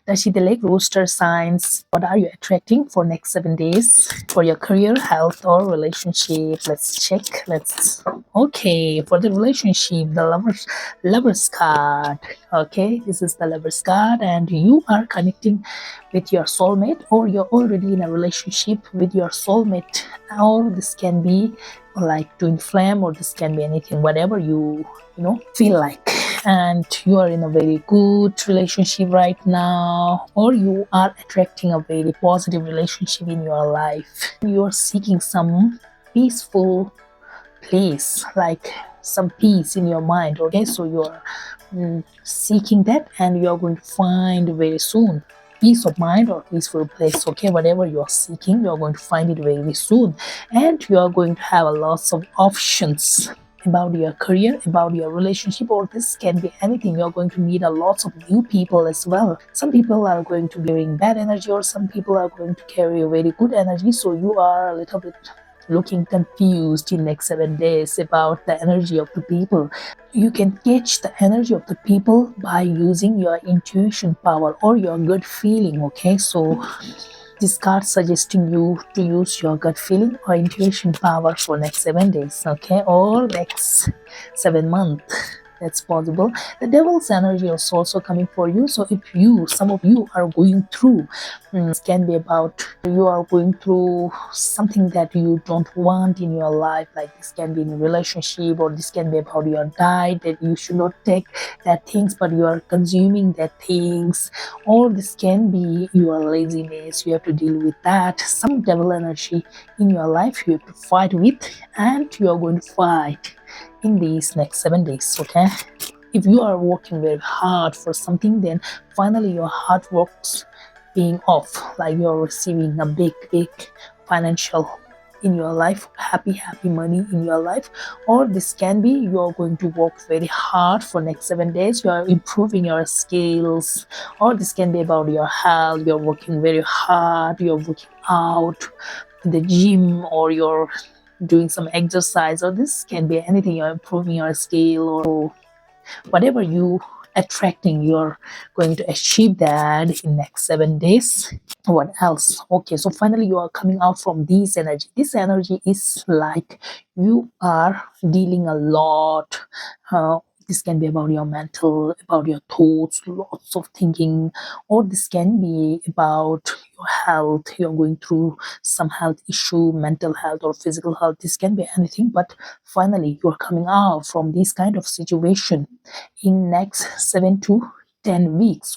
Dashi Lake Rooster signs. What are you attracting for next 7 days for your career, health, or relationship? Let's check. Okay, for the relationship, the lovers card. Okay, this is the lovers card, and you are connecting with your soulmate, or you're already in a relationship with your soulmate, or this can be like twin flame, or this can be anything, whatever you feel like. And you are in a very good relationship right now, or you are attracting a very positive relationship in your life. You are seeking some peaceful place, like some peace in your mind. Okay, so you're seeking that, and you're going to find very soon peace of mind or peaceful place. Okay, whatever you're seeking, you're going to find it very soon, and you are going to have a lots of options about your career, about your relationship, or this can be anything. You're going to meet a lots of new people as well. Some people are going to be carrying bad energy, or some people are going to carry a very good energy, so you are a little bit looking confused in next 7 days about the energy of the people. You can catch the energy of the people by using your intuition power or your gut feeling. Okay, so this card suggesting you to use your gut feeling or intuition power for next 7 days, okay, or next 7 months. That's possible. The devil's energy is also coming for you. So if some of you are going through, this can be about you are going through something that you don't want in your life, like this can be in a relationship, or this can be about your diet, that you should not take that things but you are consuming that things, or this can be your laziness. You have to deal with that, some devil energy in your life you have to fight with, and you are going to fight in these next 7 days. Okay, if you are working very hard for something, then finally your hard work's being off, like you're receiving a big financial in your life, happy money in your life. Or this can be you're going to work very hard for next 7 days, you are improving your skills. Or this can be about your health, you're working very hard, you're working out in the gym, or you're doing some exercise, or this can be anything, you're improving your skill, or whatever you attracting, you're going to achieve that in next 7 days. What else? Okay, so finally you are coming out from this energy is like you are dealing a lot. This can be about your mental, about your thoughts, lots of thinking, or this can be about your health. You're going through some health issue, mental health or physical health. This can be anything, but finally you're coming out from this kind of situation in next 7 to 10 weeks.